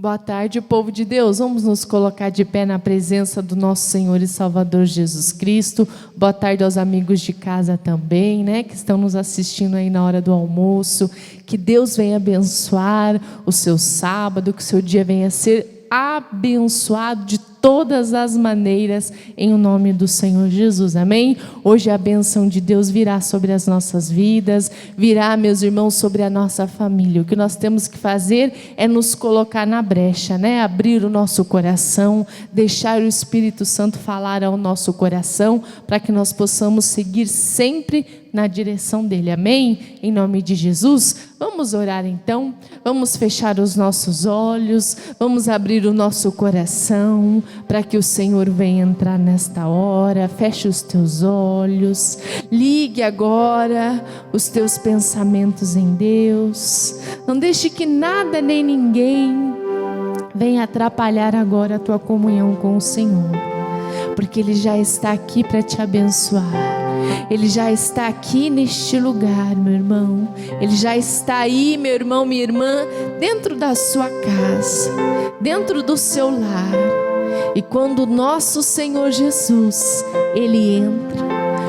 Boa tarde, povo de Deus. Vamos nos colocar de pé na presença do nosso Senhor e Salvador Jesus Cristo. Boa tarde aos amigos de casa também, que estão nos assistindo aí na hora do almoço. Que Deus venha abençoar o seu sábado, que o seu dia venha ser abençoado de todas as maneiras, em o nome do Senhor Jesus, amém? Hoje a bênção de Deus virá sobre as nossas vidas, virá, meus irmãos, sobre a nossa família. O que nós temos que fazer é nos colocar na brecha, abrir o nosso coração, deixar o Espírito Santo falar ao nosso coração, para que nós possamos seguir sempre na direção dele, amém? Em nome de Jesus, vamos orar então, vamos fechar os nossos olhos, vamos abrir o nosso coração, para que o Senhor venha entrar nesta hora. Feche os teus olhos, ligue agora os teus pensamentos em Deus, não deixe que nada nem ninguém venha atrapalhar agora a tua comunhão com o Senhor, porque Ele já está aqui para te abençoar. Ele já está aqui neste lugar, meu irmão. Ele já está aí, meu irmão, minha irmã, dentro da sua casa, dentro do seu lar. E quando o nosso Senhor Jesus, Ele entra,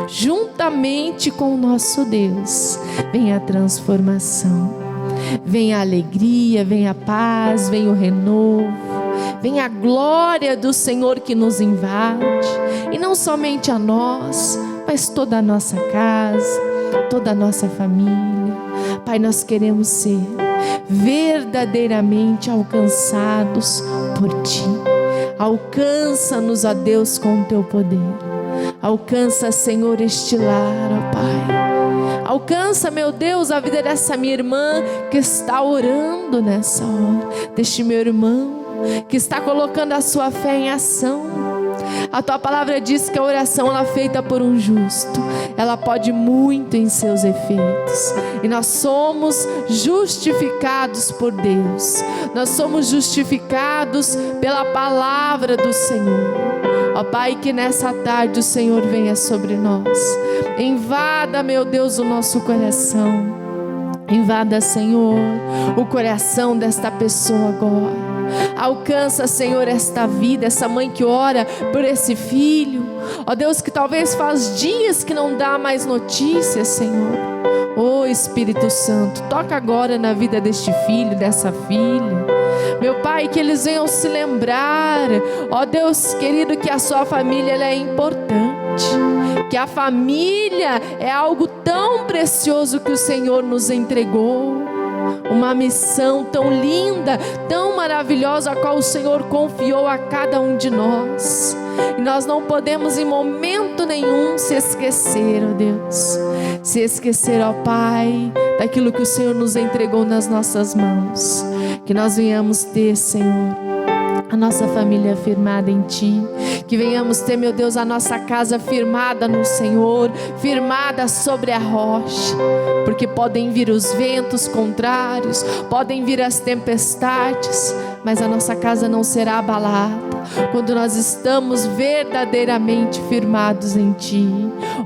juntamente com o nosso Deus, vem a transformação, vem a alegria, vem a paz, vem o renovo, vem a glória do Senhor que nos invade. E não somente a nós, mas toda a nossa casa, toda a nossa família. Pai, nós queremos ser verdadeiramente alcançados por Ti. Alcança-nos, ó Deus, com o Teu poder. Alcança, Senhor, este lar, ó Pai. Alcança, meu Deus, a vida dessa minha irmã que está orando nessa hora, deste meu irmão que está colocando a sua fé em ação. A tua palavra diz que a oração ela feita por um justo, ela pode muito em seus efeitos. E nós somos justificados por Deus. Nós somos justificados pela palavra do Senhor. Ó Pai, que nessa tarde o Senhor venha sobre nós. Invada, meu Deus, o nosso coração. Invada, Senhor, o coração desta pessoa agora. Alcança, Senhor, esta vida, essa mãe que ora por esse filho, ó Deus, que talvez faz dias que não dá mais notícias, Senhor. Ó Espírito Santo, toca agora na vida deste filho, dessa filha, meu Pai, que eles venham se lembrar, ó Deus querido, que a sua família ela é importante, que a família é algo tão precioso que o Senhor nos entregou. Uma missão tão linda, tão maravilhosa, a qual o Senhor confiou a cada um de nós. E nós não podemos em momento nenhum se esquecer, ó Deus. Se esquecer, ó Pai, daquilo que o Senhor nos entregou nas nossas mãos. Que nós venhamos ter, Senhor, a nossa família firmada em Ti. Que venhamos ter, meu Deus, a nossa casa firmada no Senhor, firmada sobre a rocha. Porque podem vir os ventos contrários, podem vir as tempestades, mas a nossa casa não será abalada quando nós estamos verdadeiramente firmados em Ti.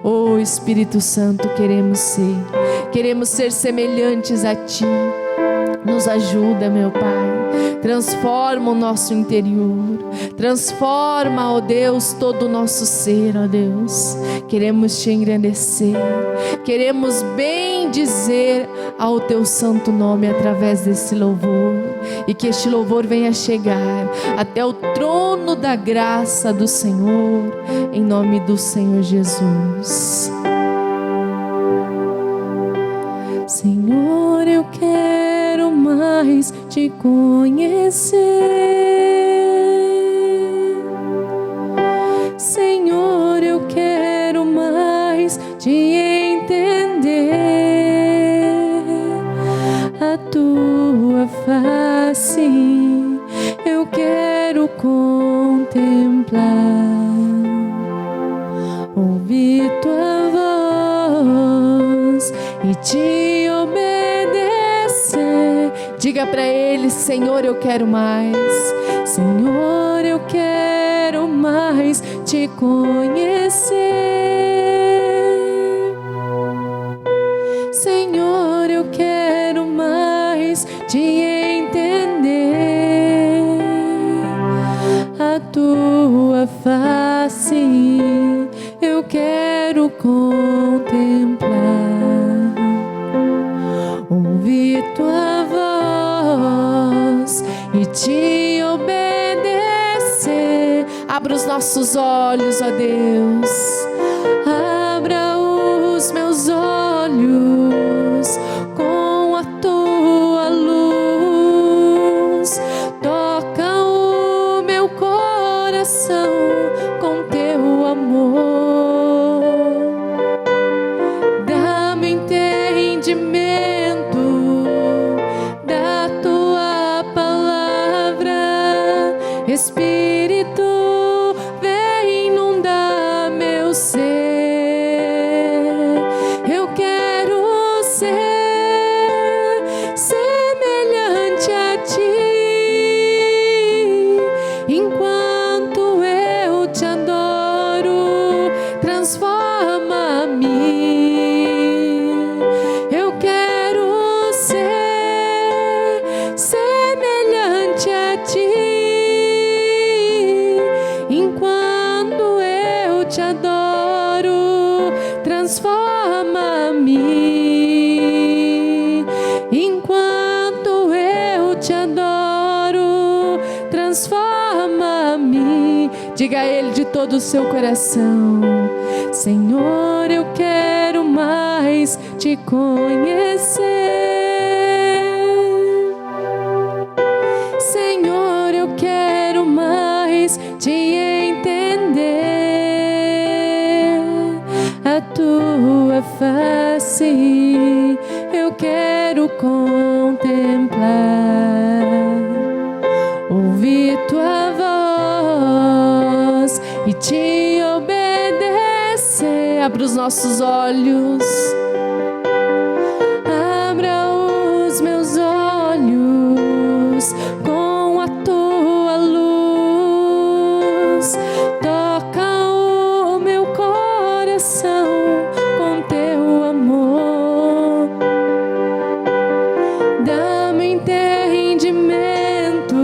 Oh Espírito Santo, queremos ser semelhantes a Ti. Nos ajuda, meu Pai. Transforma o nosso interior. Transforma, ó Deus, todo o nosso ser, ó Deus. Queremos Te engrandecer. Queremos bem dizer ao Teu santo nome através desse louvor. E que este louvor venha chegar até o trono da graça do Senhor. Em nome do Senhor Jesus. Senhor, eu quero mais Te conhecer. Senhor, eu quero mais Te entender. A Tua face eu quero contemplar. Ouvir Tua voz e Te obedecer. Diga para Ele: Senhor, eu quero mais. Senhor, eu quero mais Te conhecer. Senhor, eu quero mais Te entender. face eu quero contemplar, ouvir tua voz e te obedecer. Abra os nossos olhos, ó Deus, abra os meus olhos com a tua luz, toca o meu coração com teu amor, dá-me entendimento da tua palavra, Espírito, vem inundar meu ser. Eu quero ser semelhante a ti. Enquanto eu te adoro, transforma-me. Eu quero ser semelhante a ti. Enquanto eu te adoro, transforma-me. Enquanto eu te adoro, transforma-me. Diga a Ele de todo o seu coração: Senhor, eu quero mais te conhecer. Senhor, eu quero mais te entender. A tua face eu quero contemplar, ouvir tua voz e te obedecer. Abra os nossos olhos, abra os meus olhos com a tua luz, toca o meu coração com teu amor, dá-me entendimento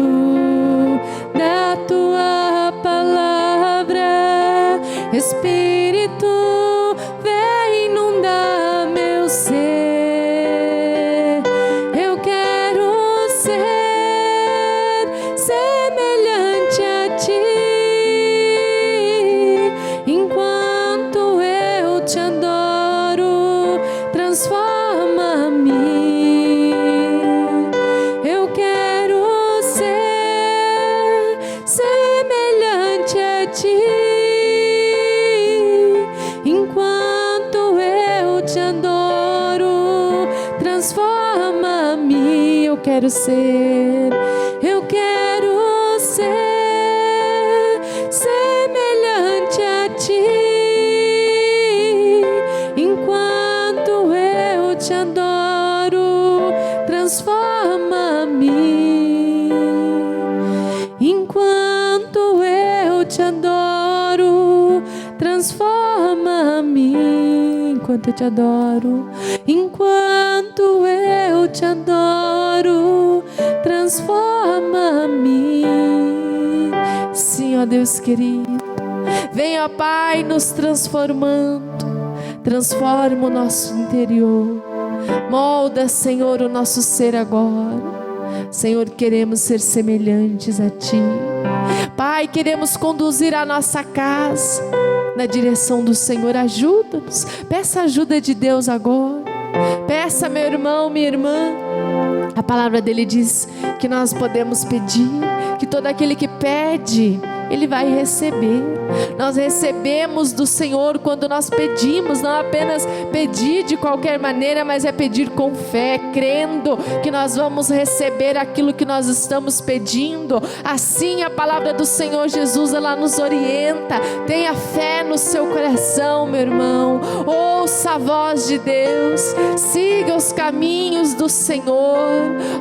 da tua palavra, Espírito, vem inundar meu ser. Eu quero ser semelhante a ti. Enquanto eu te adoro, transforma-me. Eu quero ser semelhante a ti. Enquanto eu te adoro, transforma-me. Eu quero ser semelhante a ti. Enquanto eu te adoro, transforma-me. Enquanto eu te adoro, transforma-me. Enquanto eu te adoro, enquanto eu te adoro, transforma-me. Sim, ó Deus querido, venha, Pai, nos transformando. Transforma o nosso interior, molda, Senhor, o nosso ser agora. Senhor, queremos ser semelhantes a Ti. Pai, queremos conduzir a nossa casa na direção do Senhor. Ajuda-nos. Peça a ajuda de Deus agora. Peça, meu irmão, minha irmã. A palavra dele diz que nós podemos pedir, que todo aquele que pede, ele vai receber. Nós recebemos do Senhor quando nós pedimos, não apenas pedir de qualquer maneira, mas é pedir com fé, crendo que nós vamos receber aquilo que nós estamos pedindo. Assim a palavra do Senhor Jesus, ela nos orienta. Tenha fé no seu coração, meu irmão. Ouça a voz de Deus, siga os caminhos do Senhor.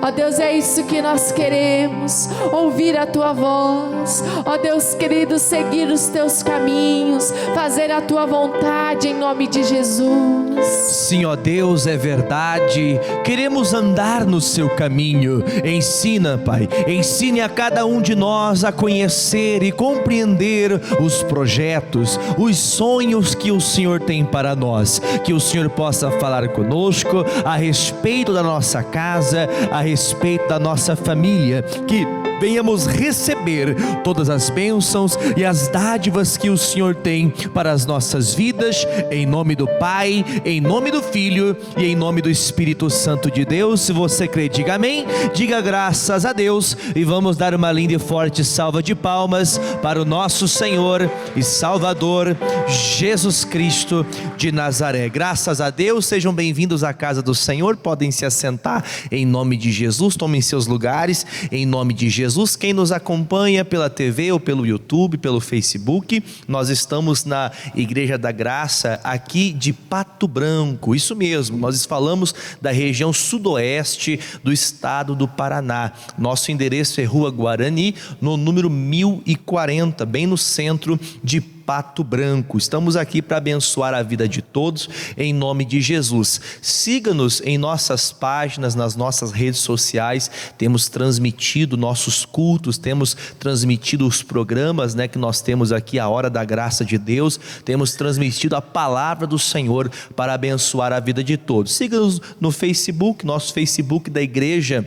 Ó Deus, é isso que nós queremos, ouvir a tua voz. Ó Deus, Deus querido, seguir os teus caminhos, fazer a tua vontade em nome de Jesus. Sim, ó Deus, é verdade. Queremos andar no seu caminho. Ensina, Pai, ensine a cada um de nós a conhecer e compreender os projetos, os sonhos que o Senhor tem para nós. Que o Senhor possa falar conosco a respeito da nossa casa, a respeito da nossa família. Que venhamos receber todas as bênçãos e as dádivas que o Senhor tem para as nossas vidas, em nome do Pai, em nome do Filho e em nome do Espírito Santo de Deus. Se você crê, diga amém, diga graças a Deus, e vamos dar uma linda e forte salva de palmas para o nosso Senhor e Salvador Jesus Cristo de Nazaré. Graças a Deus. Sejam bem-vindos à casa do Senhor, podem se assentar em nome de Jesus, tomem seus lugares em nome de Jesus. Quem nos acompanha pela TV ou pelo YouTube, pelo Facebook, nós estamos na Igreja da Graça aqui de Pato Branco, isso mesmo, nós falamos da região sudoeste do estado do Paraná. Nosso endereço é Rua Guarani, no número 1040, bem no centro de Pato Branco. Estamos aqui para abençoar a vida de todos em nome de Jesus. Siga-nos em nossas páginas, nas nossas redes sociais. Temos transmitido nossos cultos, temos transmitido os programas, que nós temos aqui, a Hora da Graça de Deus. Temos transmitido a palavra do Senhor para abençoar a vida de todos. Siga-nos no Facebook, nosso Facebook da igreja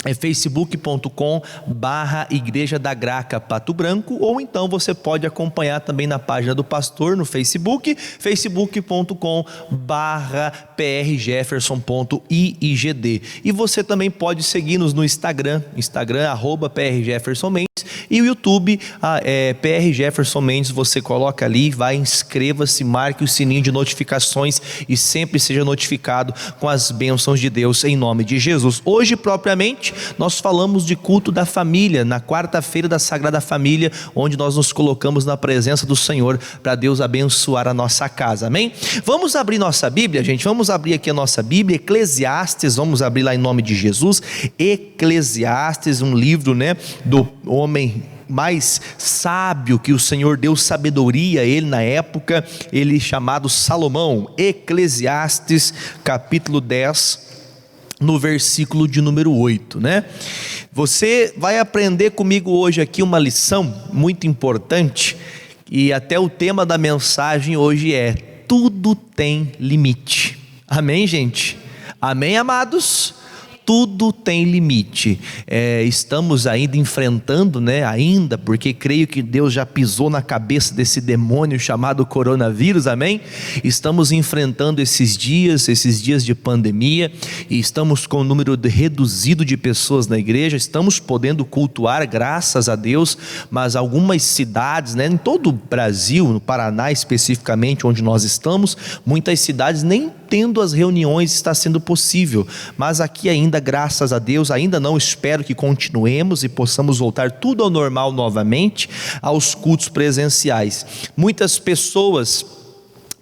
é facebook.com/Igreja da Graça Pato Branco, ou então você pode acompanhar também na página do pastor no Facebook, facebook.com/prjefferson.iigd. E você também pode seguir-nos no Instagram @prjeffersonmendes, e o YouTube PR Jefferson Mendes. Você coloca ali, vai, inscreva-se, marque o sininho de notificações e sempre seja notificado com as bênçãos de Deus em nome de Jesus. Hoje propriamente nós falamos de culto da família, na quarta-feira da Sagrada Família, onde nós nos colocamos na presença do Senhor para Deus abençoar a nossa casa, amém? Vamos abrir nossa Bíblia, gente, vamos abrir aqui a nossa Bíblia, Eclesiastes, vamos abrir lá em nome de Jesus, Eclesiastes, um livro, do homem mais sábio que o Senhor deu sabedoria a ele na época, ele chamado Salomão. Eclesiastes capítulo 10, no versículo de número 8, Você vai aprender comigo hoje aqui uma lição muito importante, e até o tema da mensagem hoje é: tudo tem limite. Amém, gente? Amém, amados? Tudo tem limite. Estamos ainda enfrentando, ainda, porque creio que Deus já pisou na cabeça desse demônio chamado coronavírus, amém? Estamos enfrentando esses dias de pandemia, e estamos com um número reduzido de pessoas na igreja. Estamos podendo cultuar, graças a Deus, mas algumas cidades, em todo o Brasil, no Paraná especificamente, onde nós estamos, muitas cidades nem tendo as reuniões está sendo possível, mas aqui ainda, graças a Deus, ainda não, espero que continuemos e possamos voltar tudo ao normal novamente, aos cultos presenciais. Muitas pessoas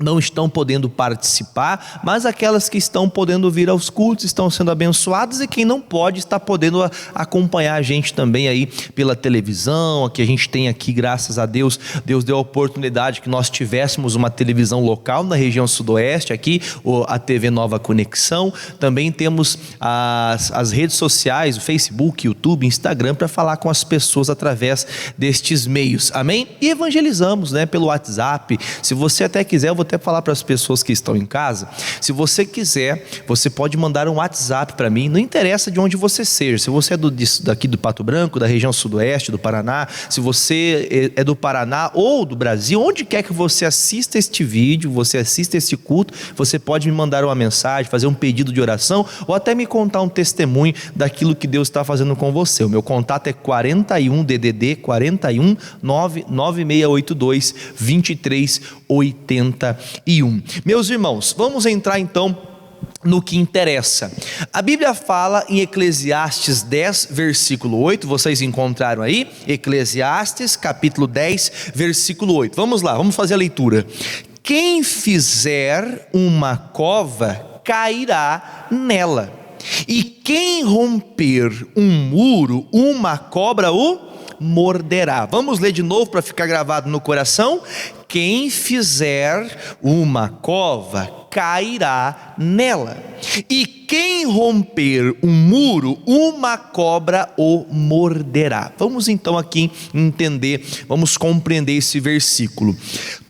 não estão podendo participar, mas aquelas que estão podendo vir aos cultos estão sendo abençoadas, e quem não pode está podendo acompanhar a gente também aí pela televisão, que a gente tem aqui, graças a Deus. Deus deu a oportunidade que nós tivéssemos uma televisão local na região sudoeste, aqui a TV Nova Conexão. Também temos as redes sociais, o Facebook, YouTube, Instagram, para falar com as pessoas através destes meios, amém? E evangelizamos, pelo WhatsApp. Se você até quiser, eu vou até falar para as pessoas que estão em casa, se você quiser, você pode mandar um WhatsApp para mim, não interessa de onde você seja, se você é daqui do Pato Branco, da região sudoeste do Paraná, se você é do Paraná ou do Brasil, onde quer que você assista este vídeo, você assista este culto, você pode me mandar uma mensagem, fazer um pedido de oração, ou até me contar um testemunho daquilo que Deus está fazendo com você. O meu contato é 41 DDD 41 99682 2381. Meus irmãos, vamos entrar então no que interessa. A Bíblia fala em Eclesiastes 10, versículo 8, vocês encontraram aí? Eclesiastes capítulo 10, versículo 8. Vamos lá, vamos fazer a leitura. Quem fizer uma cova cairá nela, e quem romper um muro, uma cobra o morderá. Vamos ler de novo para ficar gravado no coração. Quem fizer uma cova cairá nela, e quem romper um muro, uma cobra o morderá. Vamos então aqui entender, vamos compreender esse versículo.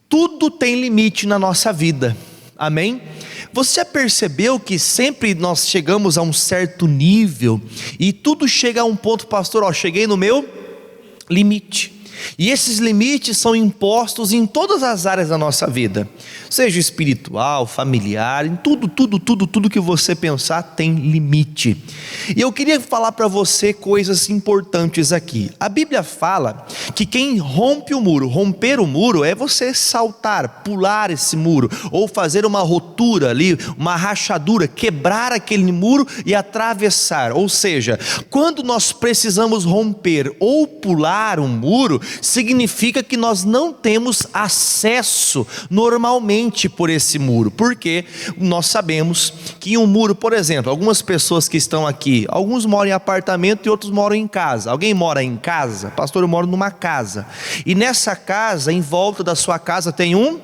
Tudo tem limite na nossa vida, amém? Você já percebeu que sempre nós chegamos a um certo nível e tudo chega a um ponto, pastor, cheguei no meu limite. E esses limites são impostos em todas as áreas da nossa vida, seja espiritual, familiar, em tudo que você pensar tem limite. E eu queria falar para você coisas importantes aqui. A Bíblia fala que quem rompe o romper o muro é você saltar, pular esse muro, ou fazer uma rotura ali, uma rachadura, quebrar aquele muro e atravessar. Ou seja, quando nós precisamos romper ou pular um muro, significa que nós não temos acesso normalmente por esse muro, porque nós sabemos que um muro, por exemplo, algumas pessoas que estão aqui, alguns moram em apartamento e outros moram em casa. Alguém mora em casa? Pastor, eu moro numa casa, e nessa casa, em volta da sua casa tem um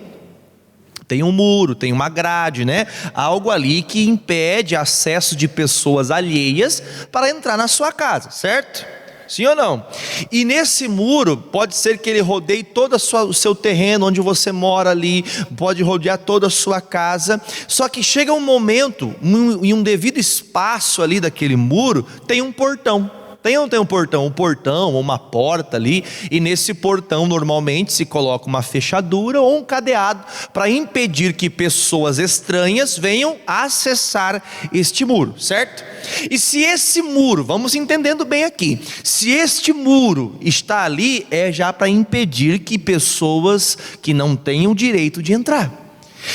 muro, tem uma grade, né? Algo ali que impede acesso de pessoas alheias para entrar na sua casa, certo? Sim ou não? E nesse muro, pode ser que ele rodeie todo o seu terreno, onde você mora ali, pode rodear toda a sua casa, só que chega um momento, em um devido espaço ali daquele muro, tem um portão. Tem ou não tem um portão? Um portão ou uma porta ali, e nesse portão normalmente se coloca uma fechadura ou um cadeado para impedir que pessoas estranhas venham acessar este muro, certo? E se esse muro, vamos entendendo bem aqui, se este muro está ali, é já para impedir que pessoas que não tenham direito de entrar.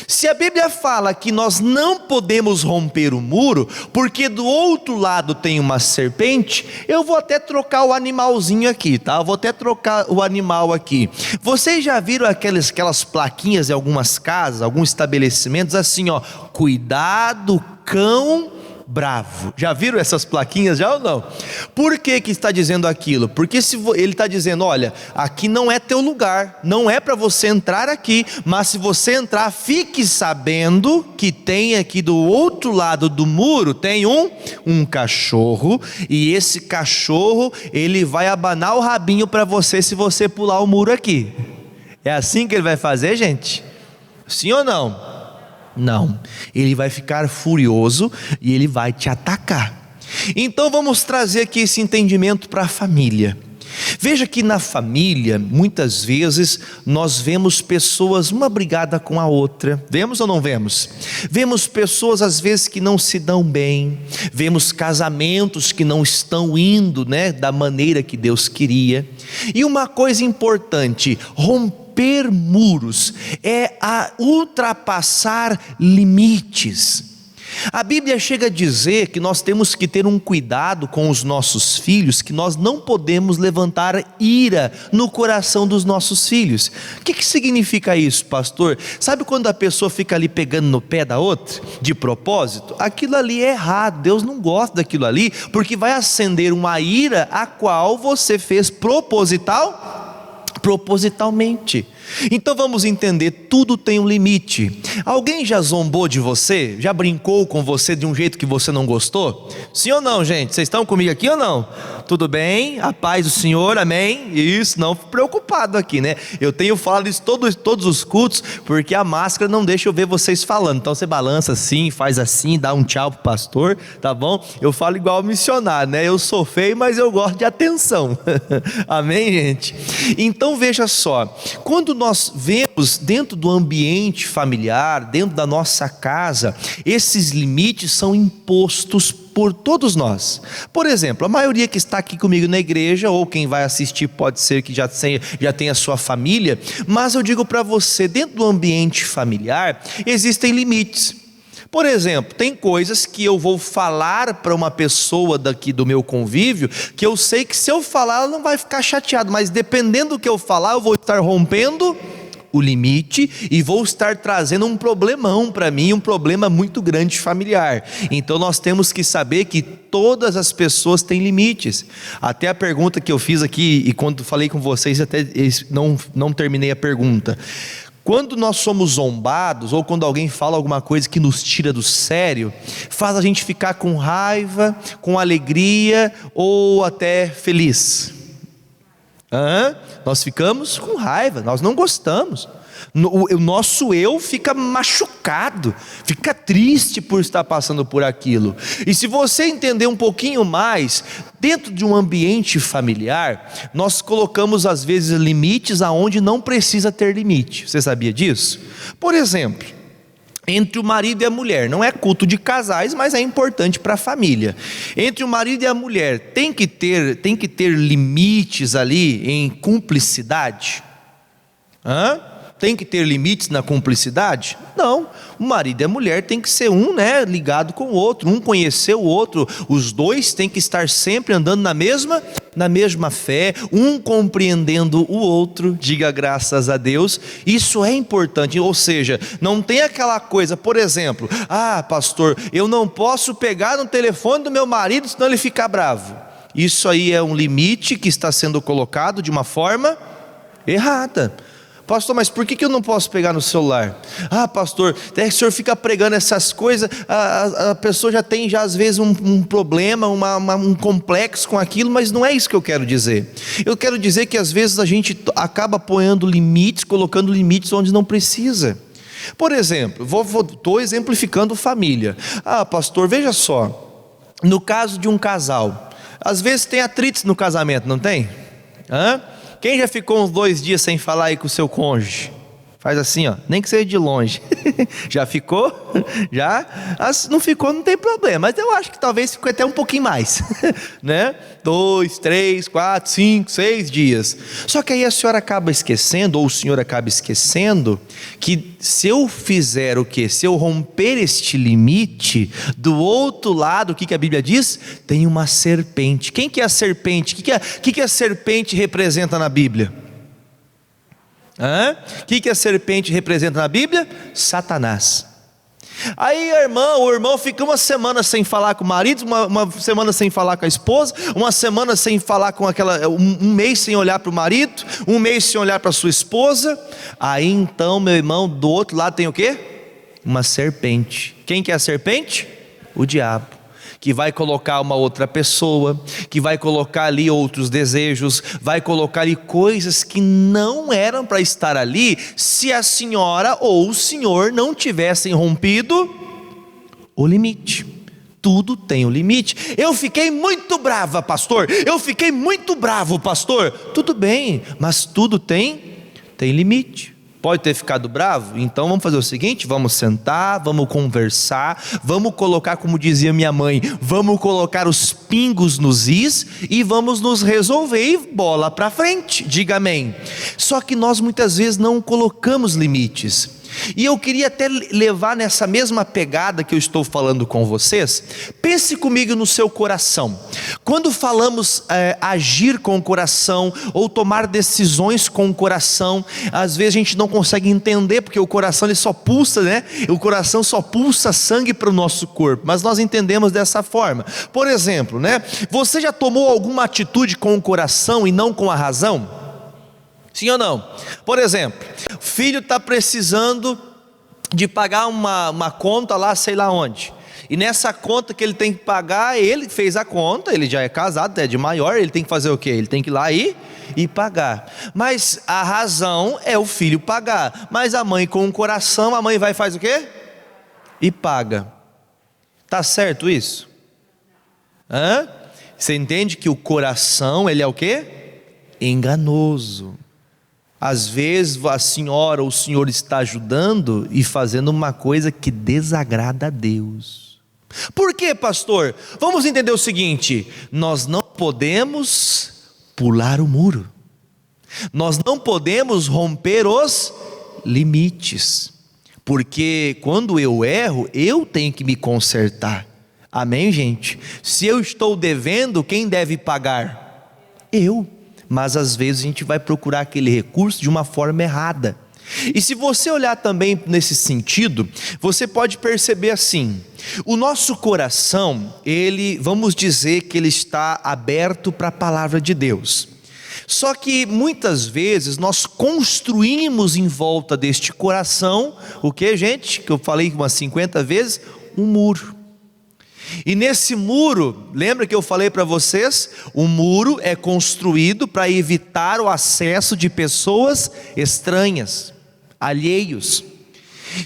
Se a Bíblia fala que nós não podemos romper o muro, porque do outro lado tem uma serpente, eu vou até trocar o animalzinho aqui, tá? Eu vou até trocar o animal aqui. Vocês já viram aquelas plaquinhas em algumas casas, alguns estabelecimentos, assim, cuidado, cão bravo? Já viram essas plaquinhas, já ou não? Por que está dizendo aquilo? Porque se ele está dizendo, olha, aqui não é teu lugar, não é para você entrar aqui, mas se você entrar, fique sabendo que tem aqui do outro lado do muro, tem um cachorro, e esse cachorro, ele vai abanar o rabinho para você se você pular o muro aqui. É assim que ele vai fazer, gente? Sim ou não? Não, ele vai ficar furioso e ele vai te atacar. Então vamos trazer aqui esse entendimento para a família. Veja que na família, muitas vezes, nós vemos pessoas uma brigada com a outra. Vemos ou não vemos? Vemos pessoas às vezes que não se dão bem. Vemos casamentos que não estão indo, da maneira que Deus queria. E uma coisa importante, romper muros é ultrapassar limites. A Bíblia chega a dizer que nós temos que ter um cuidado com os nossos filhos, que nós não podemos levantar ira no coração dos nossos filhos. O que significa isso, pastor? Sabe quando a pessoa fica ali pegando no pé da outra, de propósito? Aquilo ali é errado, Deus não gosta daquilo ali, porque vai acender uma ira a qual você fez propositalmente. Então vamos entender, tudo tem um limite. Alguém já zombou de você? Já brincou com você de um jeito que você não gostou? Sim ou não, gente? Vocês estão comigo aqui ou não? Tudo bem? A paz do Senhor, amém? Isso, não fico preocupado aqui, Eu tenho falado isso todos os cultos, porque a máscara não deixa eu ver vocês falando. Então você balança assim, faz assim, dá um tchau pro pastor, tá bom? Eu falo igual missionário, Eu sou feio, mas eu gosto de atenção. Amém, gente? Então veja só, quando nós vemos dentro do ambiente familiar, dentro da nossa casa, esses limites são impostos por todos nós. Por exemplo, a maioria que está aqui comigo na igreja, ou quem vai assistir pode ser que já tenha a sua família, mas eu digo para você, dentro do ambiente familiar, existem limites. Por exemplo, tem coisas que eu vou falar para uma pessoa daqui do meu convívio, que eu sei que se eu falar ela não vai ficar chateada, mas dependendo do que eu falar, eu vou estar rompendo o limite e vou estar trazendo um problemão para mim, um problema muito grande familiar. Então nós temos que saber que todas as pessoas têm limites. Até a pergunta que eu fiz aqui, e quando falei com vocês, até não terminei a pergunta. Quando nós somos zombados, ou quando alguém fala alguma coisa que nos tira do sério, faz a gente ficar com raiva, com alegria ou até feliz. Nós ficamos com raiva, nós não gostamos. O nosso eu fica machucado, fica triste por estar passando por aquilo. E se você entender um pouquinho mais, dentro de um ambiente familiar, nós colocamos às vezes limites aonde não precisa ter limite. Você sabia disso? Por exemplo, entre o marido e a mulher, não é culto de casais, mas é importante para a família. Entre o marido e a mulher, tem que ter limites ali em cumplicidade? Tem que ter limites na cumplicidade? Não, o marido e a mulher tem que ser um, ligado com o outro, um conhecer o outro, os dois têm que estar sempre andando na mesma fé, um compreendendo o outro, diga graças a Deus. Isso é importante, ou seja, não tem aquela coisa, por exemplo, pastor, eu não posso pegar no telefone do meu marido senão ele fica bravo. Isso aí é um limite que está sendo colocado de uma forma errada. Pastor, mas por que eu não posso pegar no celular? Pastor, o senhor fica pregando essas coisas, a pessoa já tem às vezes um problema, um complexo com aquilo, mas não é isso que eu quero dizer. Eu quero dizer que às vezes a gente acaba apoiando limites, colocando limites onde não precisa. Por exemplo, estou exemplificando família. Pastor, veja só, no caso de um casal, às vezes tem atritos no casamento, não tem? Quem já ficou uns 2 dias sem falar aí com o seu cônjuge? Faz assim, nem que seja de longe. Já ficou? Já? Não ficou, não tem problema, mas eu acho que talvez ficou até um pouquinho mais, 2, 3, 4, 5, 6 dias. Só que aí a senhora acaba esquecendo, ou o senhor acaba esquecendo, que se eu fizer o quê? Se eu romper este limite, do outro lado, o que a Bíblia diz? Tem uma serpente. Quem que é a serpente? O que a serpente representa na Bíblia? O que a serpente representa na Bíblia? Satanás. Aí o irmão fica uma semana sem falar com o marido, uma semana sem falar com a esposa, uma semana sem falar com um mês sem olhar para o marido, um mês sem olhar para a sua esposa. Aí então, meu irmão, do outro lado tem o quê? Uma serpente. Quem que é a serpente? O diabo, que vai colocar uma outra pessoa, que vai colocar ali outros desejos, vai colocar ali coisas que não eram para estar ali, se a senhora ou o senhor não tivessem rompido o limite. Tudo tem um limite. Eu fiquei muito brava, pastor. Eu fiquei muito bravo, pastor. Tudo bem, mas tudo tem limite. Pode ter ficado bravo? Então vamos fazer o seguinte, vamos sentar, vamos conversar, vamos colocar, como dizia minha mãe, vamos colocar os pingos nos is e vamos nos resolver e bola para frente, diga amém. Só que nós muitas vezes não colocamos limites. E eu queria até levar nessa mesma pegada que eu estou falando com vocês. Pense comigo no seu coração. Quando falamos agir com o coração ou tomar decisões com o coração, às vezes a gente não consegue entender, porque o coração ele só pulsa, O coração só pulsa sangue para o nosso corpo, mas nós entendemos dessa forma. Por exemplo, Você já tomou alguma atitude com o coração e não com a razão? Sim ou não? Por exemplo, o filho está precisando de pagar uma conta lá, sei lá onde. E nessa conta que ele tem que pagar, ele fez a conta, ele já é casado, é de maior, ele tem que fazer o quê? Ele tem que ir lá e pagar. Mas a razão é o filho pagar. Mas a mãe com o coração, a mãe vai e faz o quê? E paga. Tá certo isso? Você entende que o coração, ele é o quê? Enganoso. Às vezes a senhora ou o senhor está ajudando e fazendo uma coisa que desagrada a Deus. Por quê, pastor? Vamos entender o seguinte: nós não podemos pular o muro, nós não podemos romper os limites, porque quando eu erro, eu tenho que me consertar. Amém, gente? Se eu estou devendo, quem deve pagar? Eu. Mas às vezes a gente vai procurar aquele recurso de uma forma errada. E se você olhar também nesse sentido, você pode perceber assim: o nosso coração, vamos dizer que ele está aberto para a palavra de Deus. Só que muitas vezes nós construímos em volta deste coração, o que, gente? Que eu falei umas 50 vezes, um muro. E nesse muro, lembra que eu falei para vocês? O muro é construído para evitar o acesso de pessoas estranhas, alheios.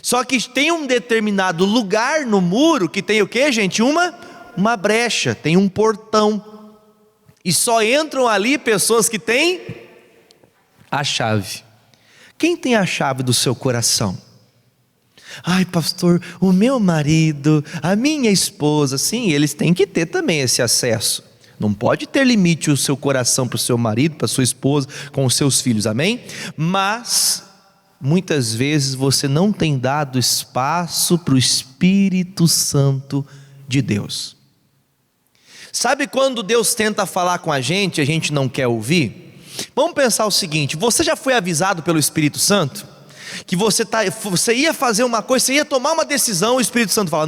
Só que tem um determinado lugar no muro que tem o que, gente? Uma brecha, tem um portão. E só entram ali pessoas que têm a chave. Quem tem a chave do seu coração? Ai, pastor, o meu marido, a minha esposa. Sim, eles têm que ter também esse acesso. Não pode ter limite o seu coração para o seu marido, para a sua esposa, com os seus filhos, amém? Mas muitas vezes você não tem dado espaço para o Espírito Santo de Deus. Sabe quando Deus tenta falar com a gente não quer ouvir? Vamos pensar o seguinte: você já foi avisado pelo Espírito Santo que você ia fazer uma coisa, você ia tomar uma decisão, o Espírito Santo fala: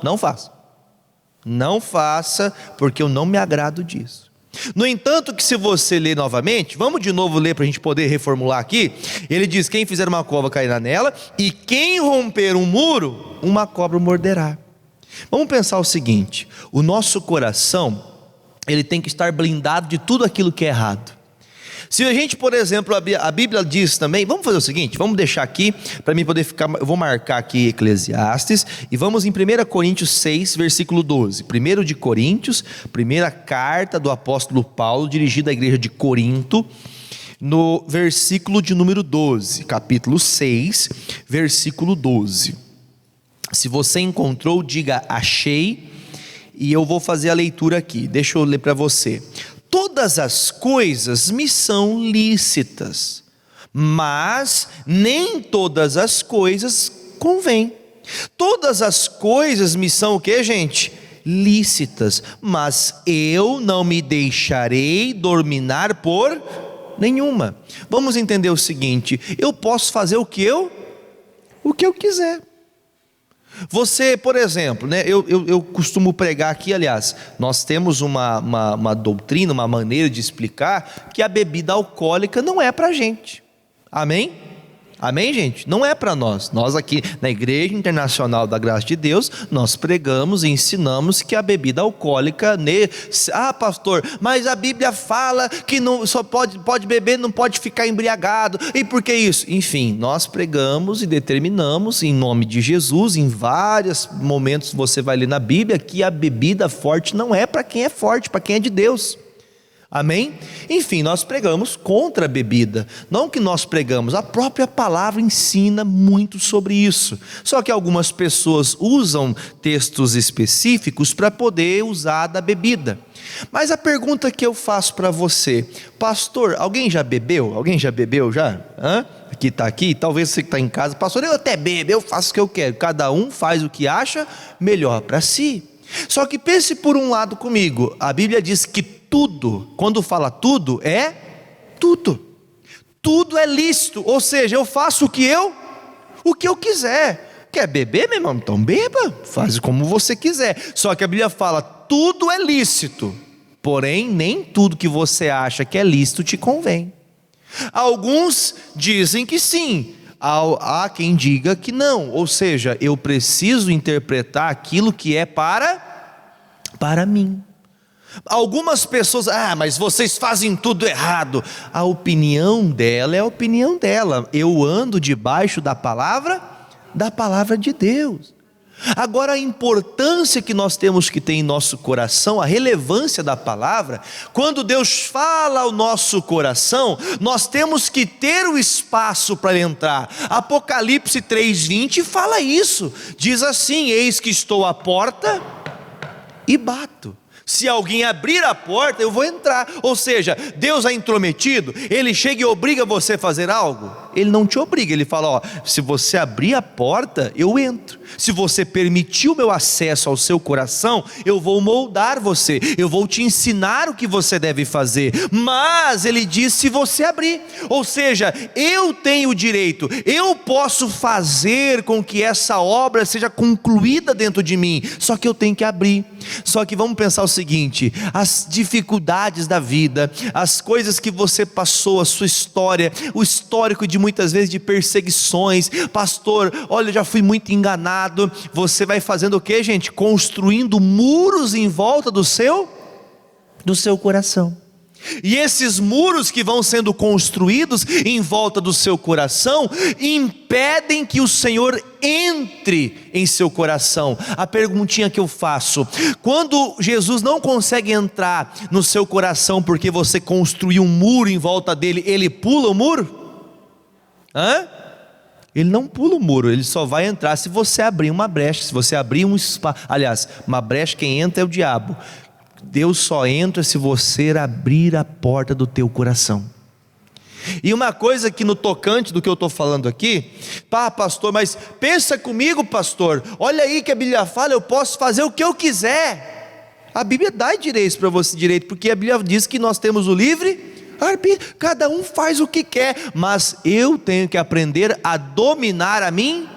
não faça. Não faça, porque eu não me agrado disso. No entanto, que se você ler novamente, vamos de novo ler para a gente poder reformular aqui. Ele diz: quem fizer uma cova cairá nela, e quem romper um muro, uma cobra o morderá. Vamos pensar o seguinte: o nosso coração, ele tem que estar blindado de tudo aquilo que é errado. Se a gente, por exemplo, a Bíblia diz também, vamos fazer o seguinte, vamos deixar aqui, para mim poder ficar, eu vou marcar aqui Eclesiastes, e vamos em 1 Coríntios 6, versículo 12, 1 de Coríntios, primeira carta do apóstolo Paulo, dirigida à igreja de Corinto, no versículo de número 12, capítulo 6, versículo 12, se você encontrou, diga achei, e eu vou fazer a leitura aqui, deixa eu ler para você. Todas as coisas me são lícitas, mas nem todas as coisas convêm. Todas as coisas me são o que, gente? Lícitas, mas eu não me deixarei dominar por nenhuma. Vamos entender o seguinte: eu posso fazer o que eu quiser. Você, por exemplo, né, eu costumo pregar aqui, aliás, nós temos uma doutrina, uma maneira de explicar que a bebida alcoólica não é para a gente, amém? Amém, gente? Não é para nós. Nós aqui na Igreja Internacional da Graça de Deus, nós pregamos e ensinamos que a bebida alcoólica, pastor, mas a Bíblia fala que não, só pode beber, não pode ficar embriagado, e por que isso? Enfim, nós pregamos e determinamos em nome de Jesus, em vários momentos você vai ler na Bíblia, que a bebida forte não é para quem é forte, para quem é de Deus. Amém? Enfim, nós pregamos contra a bebida. Não que nós pregamos, a própria palavra ensina muito sobre isso. Só que algumas pessoas usam textos específicos para poder usar da bebida. Mas a pergunta que eu faço para você: pastor, alguém já bebeu? Alguém já bebeu já? Que está aqui, talvez você que está em casa: pastor, eu até bebo, eu faço o que eu quero. Cada um faz o que acha melhor para si. Só que pense por um lado comigo, a Bíblia diz que tudo, quando fala tudo, é tudo. Tudo é lícito, ou seja, eu faço o que eu quiser. Quer beber, meu irmão? Então beba, faz como você quiser. Só que a Bíblia fala, tudo é lícito, porém nem tudo que você acha que é lícito te convém. Alguns dizem que sim, há quem diga que não, ou seja, eu preciso interpretar aquilo que é para mim. Algumas pessoas, mas vocês fazem tudo errado. A opinião dela é a opinião dela. Eu ando debaixo da palavra de Deus. Agora, a importância que nós temos que ter em nosso coração, a relevância da palavra, quando Deus fala ao nosso coração, nós temos que ter o espaço para entrar. Apocalipse 3:20 fala isso, diz assim: eis que estou à porta e bato. Se alguém abrir a porta, eu vou entrar. Ou seja, Deus é intrometido, Ele chega e obriga você a fazer algo? Ele não te obriga, Ele fala, ó, se você abrir a porta, eu entro. Se você permitir o meu acesso ao seu coração, eu vou moldar você, eu vou te ensinar o que você deve fazer. Mas Ele diz, se você abrir. Ou seja, eu tenho o direito, eu posso fazer com que essa obra seja concluída dentro de mim, só que eu tenho que abrir. Só que vamos pensar o seguinte: as dificuldades da vida, as coisas que você passou, a sua história, o histórico de muitas vezes de perseguições. Pastor, olha, eu já fui muito enganado. Você vai fazendo o que, gente? Construindo muros em volta do seu coração. E esses muros que vão sendo construídos em volta do seu coração impedem que o Senhor entre em seu coração. A perguntinha que eu faço: quando Jesus não consegue entrar no seu coração porque você construiu um muro em volta dele, ele pula o muro? Ele não pula o muro, ele só vai entrar se você abrir uma brecha, se você abrir um espaço. Aliás, uma brecha, quem entra é o diabo. Deus só entra se você abrir a porta do teu coração. E uma coisa que no tocante do que eu estou falando aqui, pastor, mas pensa comigo, pastor, olha aí que a Bíblia fala, eu posso fazer o que eu quiser. A Bíblia dá direito para você, porque a Bíblia diz que nós temos o livre arbítrio, cada um faz o que quer, mas eu tenho que aprender a dominar a mim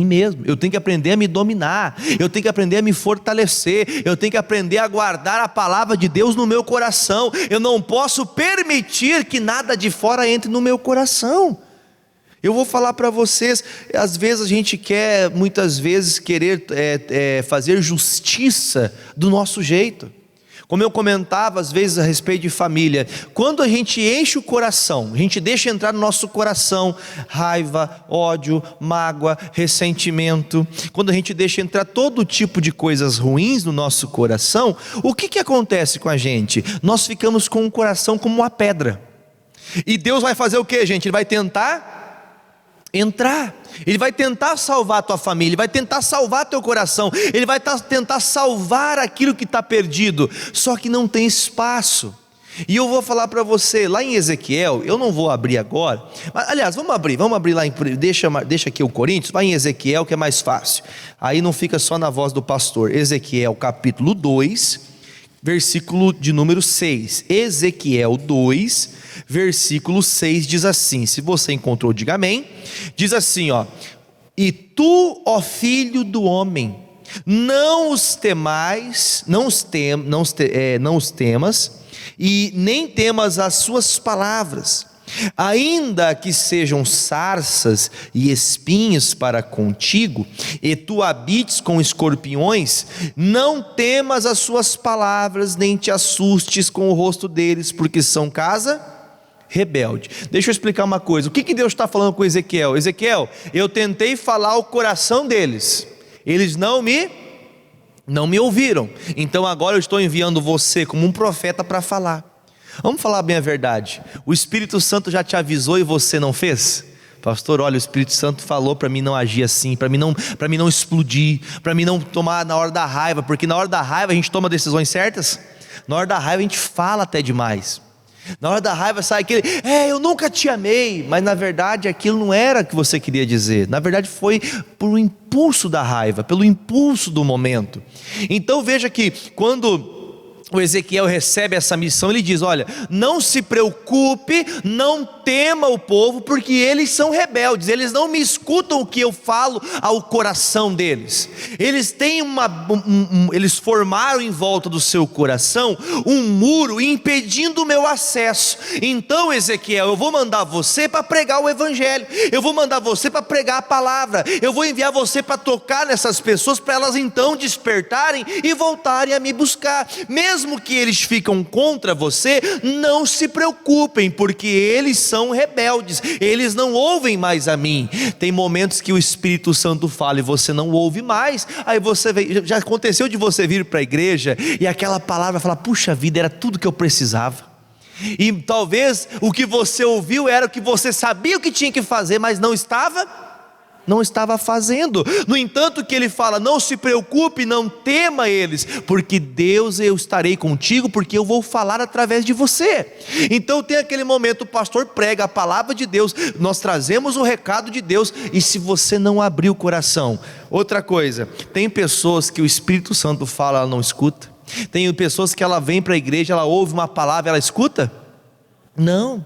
mesmo. Eu tenho que aprender a me dominar, eu tenho que aprender a me fortalecer, eu tenho que aprender a guardar a palavra de Deus no meu coração. Eu não posso permitir que nada de fora entre no meu coração. Eu vou falar para vocês, às vezes a gente quer, muitas vezes, querer fazer justiça do nosso jeito. Como eu comentava às vezes a respeito de família, quando a gente enche o coração, a gente deixa entrar no nosso coração raiva, ódio, mágoa, ressentimento, quando a gente deixa entrar todo tipo de coisas ruins no nosso coração, o que acontece com a gente? Nós ficamos com o coração como uma pedra. E Deus vai fazer o que, gente? Ele vai tentar entrar, Ele vai tentar salvar a tua família, Ele vai tentar salvar teu coração, Ele vai tentar salvar aquilo que está perdido, só que não tem espaço. E eu vou falar para você, lá em Ezequiel, eu não vou abrir agora, mas, aliás, vamos abrir lá, deixa aqui o Coríntios, vai em Ezequiel que é mais fácil, aí não fica só na voz do pastor. Ezequiel capítulo 2, versículo de número 6, Ezequiel 2, versículo 6 diz assim, se você encontrou diga amém, diz assim, ó: e tu, ó filho do homem, não os temas, e nem temas as suas palavras, ainda que sejam sarças e espinhos para contigo, e tu habites com escorpiões, não temas as suas palavras, nem te assustes com o rosto deles, porque são casa rebelde. Deixa eu explicar uma coisa, o que Deus está falando com Ezequiel? Ezequiel, eu tentei falar o coração deles, eles não me ouviram, então agora eu estou enviando você como um profeta para falar. Vamos falar bem a verdade, o Espírito Santo já te avisou e você não fez? Pastor, olha, o Espírito Santo falou para mim não agir assim, para mim não explodir, para mim não tomar na hora da raiva, porque na hora da raiva a gente toma decisões certas, na hora da raiva a gente fala até demais, na hora da raiva sai aquele, eu nunca te amei, mas na verdade aquilo não era o que você queria dizer, na verdade foi por um impulso da raiva, pelo impulso do momento. Então veja que quando o Ezequiel recebe essa missão, ele diz, olha, não se preocupe, não tema o povo, porque eles são rebeldes, eles não me escutam o que eu falo ao coração deles, eles têm eles formaram em volta do seu coração um muro impedindo o meu acesso. Então Ezequiel, eu vou mandar você para pregar o evangelho, eu vou mandar você para pregar a palavra, eu vou enviar você para tocar nessas pessoas, para elas então despertarem e voltarem a me buscar. Mesmo que eles ficam contra você, não se preocupem, porque eles são rebeldes, eles não ouvem mais a mim. Tem momentos que o Espírito Santo fala e você não ouve mais, aí você vem, já aconteceu de você vir para a igreja e aquela palavra fala, puxa vida, era tudo que eu precisava, e talvez o que você ouviu era o que você sabia o que tinha que fazer, mas não estava não estava fazendo. No entanto, que ele fala: não se preocupe, não tema eles, porque Deus, eu estarei contigo, porque eu vou falar através de você. Então tem aquele momento, o pastor prega a palavra de Deus, nós trazemos o recado de Deus, e se você não abrir o coração, outra coisa, tem pessoas que o Espírito Santo fala, ela não escuta. Tem pessoas que ela vem para a igreja, ela ouve uma palavra, ela escuta? Não,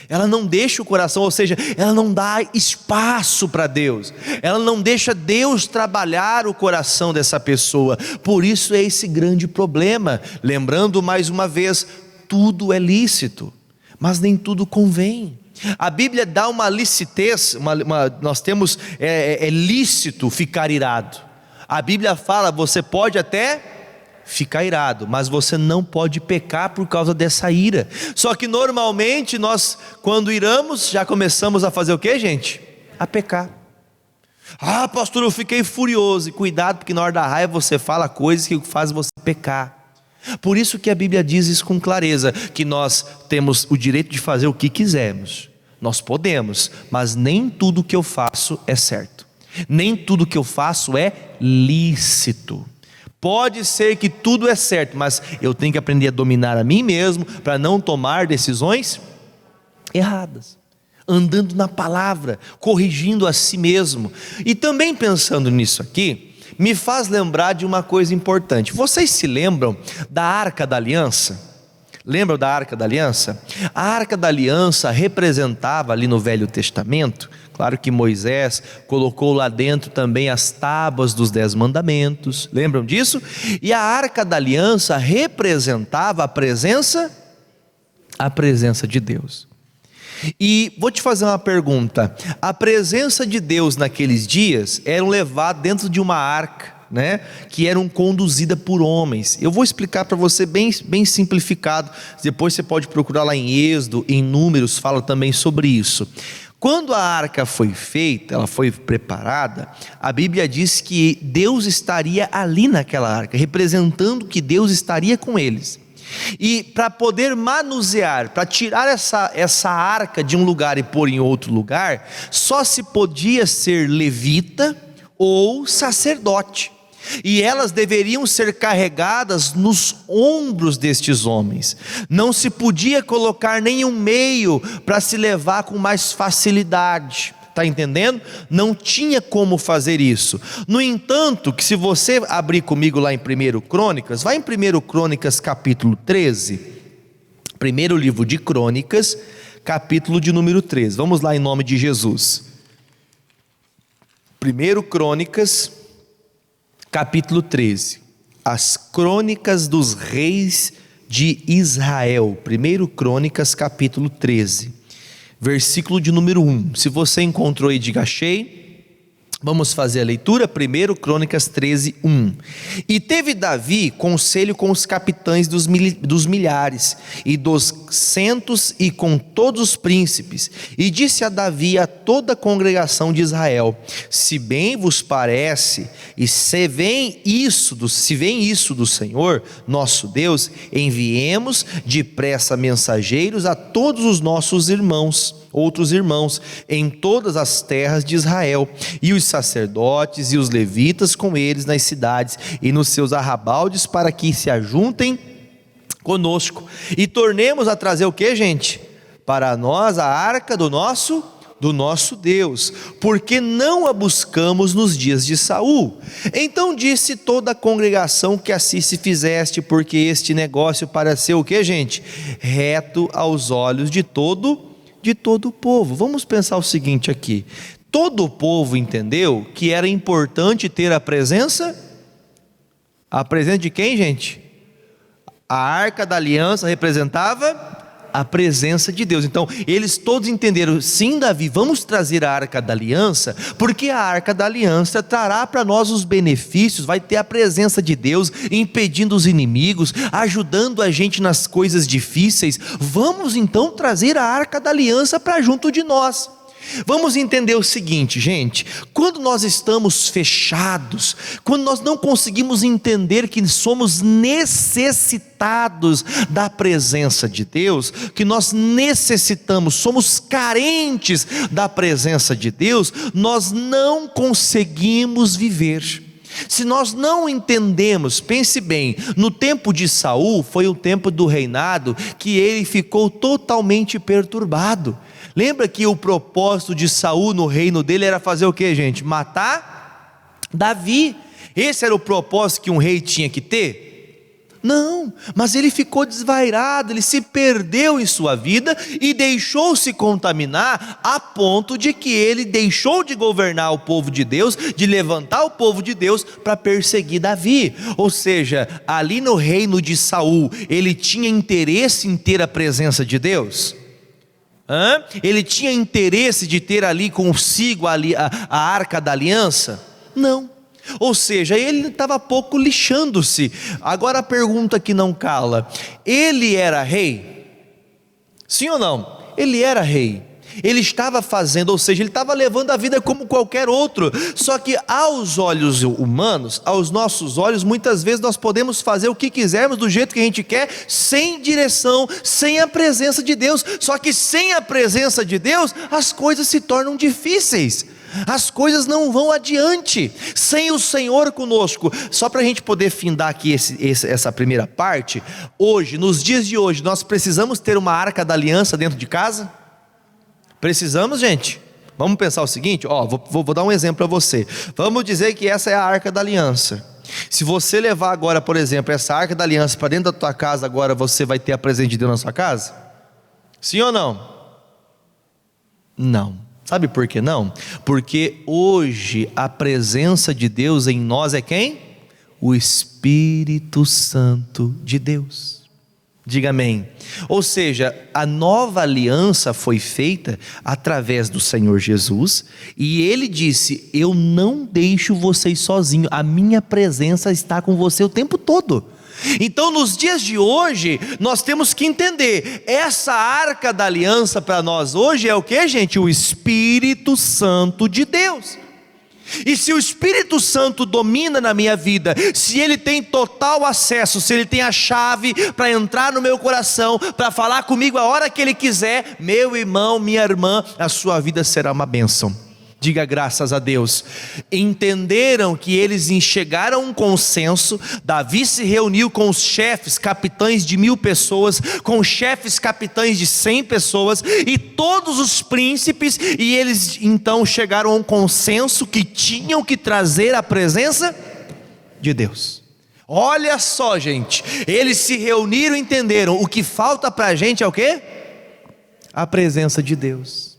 ela não deixa o coração, ou seja, ela não dá espaço para Deus, ela não deixa Deus trabalhar o coração dessa pessoa. Por isso é esse grande problema. Lembrando mais uma vez, tudo é lícito, mas nem tudo convém. A Bíblia dá uma licitez, nós temos, é lícito ficar irado. A Bíblia fala, você pode até ficar irado, mas você não pode pecar por causa dessa ira. Só que normalmente nós, quando iramos, já começamos a fazer o que, gente? A pecar. Ah, pastor, eu fiquei furioso. E cuidado, porque na hora da raiva você fala coisas que fazem você pecar. Por isso que a Bíblia diz isso com clareza, que nós temos o direito de fazer o que quisermos. Nós podemos, mas nem tudo que eu faço é certo. Nem tudo que eu faço é lícito. Pode ser que tudo é certo, mas eu tenho que aprender a dominar a mim mesmo, para não tomar decisões erradas, andando na palavra, corrigindo a si mesmo. E também pensando nisso aqui, me faz lembrar de uma coisa importante. Vocês se lembram da Arca da Aliança? Lembram da Arca da Aliança? A Arca da Aliança representava ali no Velho Testamento, claro que Moisés colocou lá dentro também as tábuas dos 10 mandamentos, lembram disso? E a Arca da Aliança representava a presença de Deus. E vou te fazer uma pergunta: a presença de Deus naqueles dias era levada dentro de uma arca, né, que eram conduzidas por homens. Eu vou explicar para você bem simplificado, depois você pode procurar lá em Êxodo, em Números, fala também sobre isso. Quando a arca foi feita, ela foi preparada, a Bíblia diz que Deus estaria ali naquela arca, representando que Deus estaria com eles. E para poder manusear, para tirar essa arca de um lugar e pôr em outro lugar, só se podia ser levita ou sacerdote. E elas deveriam ser carregadas nos ombros destes homens. Não se podia colocar nenhum meio para se levar com mais facilidade. Está entendendo? Não tinha como fazer isso. No entanto, que se você abrir comigo lá em 1 Crônicas, vai em 1 Crônicas capítulo 13, primeiro livro de Crônicas, capítulo de número 13. Vamos lá em nome de Jesus. 1 Crônicas, capítulo 13, as crônicas dos reis de Israel. 1 Crônicas, capítulo 13, versículo de número 1. Se você encontrou aí, diga achei. Vamos fazer a leitura. 1 Crônicas 13, 1. E teve Davi conselho com os capitães dos milhares e dos centos e com todos os príncipes, e disse a Davi a toda a congregação de Israel: se bem vos parece, e se vem isso do Senhor nosso Deus, enviemos depressa mensageiros a todos os nossos outros irmãos em todas as terras de Israel, e os sacerdotes e os levitas com eles nas cidades e nos seus arrabaldes, para que se ajuntem conosco e tornemos a trazer o que, gente? Para nós a arca do nosso Deus, porque não a buscamos nos dias de Saul. Então disse toda a congregação que assim se fizeste, porque este negócio pareceu o que, gente? Reto aos olhos de todo o povo. Vamos pensar o seguinte aqui: todo o povo entendeu que era importante ter a presença de quem, gente? A Arca da Aliança representava a presença de Deus. Então eles todos entenderam: sim, Davi, vamos trazer a Arca da Aliança, porque a Arca da Aliança trará para nós os benefícios, vai ter a presença de Deus, impedindo os inimigos, ajudando a gente nas coisas difíceis. Vamos então trazer a Arca da Aliança para junto de nós. Vamos entender o seguinte, gente: quando nós estamos fechados, quando nós não conseguimos entender que somos necessitados da presença de Deus, que nós necessitamos, somos carentes da presença de Deus, nós não conseguimos viver. Se nós não entendemos, pense bem, no tempo de Saul foi o tempo do reinado que ele ficou totalmente perturbado. Lembra que o propósito de Saul no reino dele era fazer o que, gente? Matar Davi. Esse era o propósito que um rei tinha que ter? Não, mas ele ficou desvairado, ele se perdeu em sua vida e deixou-se contaminar a ponto de que ele deixou de governar o povo de Deus, de levantar o povo de Deus para perseguir Davi. Ou seja, ali no reino de Saul, ele tinha interesse em ter a presença de Deus? Ele tinha interesse de ter ali consigo a arca da aliança? Não. Ou seja, ele estava pouco lixando-se. Agora a pergunta que não cala: ele era rei? Sim ou não? Ele era rei. Ele estava fazendo, ou seja, ele estava levando a vida como qualquer outro. Só que aos olhos humanos, aos nossos olhos, muitas vezes nós podemos fazer o que quisermos, do jeito que a gente quer, sem direção, sem a presença de Deus. Só que sem a presença de Deus, as coisas se tornam difíceis, as coisas não vão adiante, sem o Senhor conosco. Só para a gente poder findar aqui essa primeira parte, hoje, nos dias de hoje, nós precisamos ter uma arca da aliança dentro de casa? Precisamos, gente? Vamos pensar o seguinte, vou dar um exemplo para você. Vamos dizer que essa é a arca da aliança. Se você levar agora, por exemplo, essa arca da aliança para dentro da tua casa, agora você vai ter a presença de Deus na sua casa? Sim ou não? Não. Sabe por que não? Porque hoje a presença de Deus em nós é quem? O Espírito Santo de Deus. Diga amém. Ou seja, a nova aliança foi feita através do Senhor Jesus, e Ele disse: eu não deixo vocês sozinhos, a minha presença está com você o tempo todo. Então nos dias de hoje, nós temos que entender, essa arca da aliança para nós hoje é o que, gente? O Espírito Santo de Deus. E se o Espírito Santo domina na minha vida, se Ele tem total acesso, se Ele tem a chave para entrar no meu coração, para falar comigo a hora que Ele quiser, meu irmão, minha irmã, a sua vida será uma bênção. Diga graças a Deus. Entenderam que eles chegaram a um consenso. Davi se reuniu com os chefes, capitães de 1000 pessoas, com os chefes, capitães de 100 pessoas, e todos os príncipes, e eles então chegaram a um consenso que tinham que trazer a presença de Deus. Olha só, gente, eles se reuniram e entenderam, o que falta para a gente é o quê? A presença de Deus.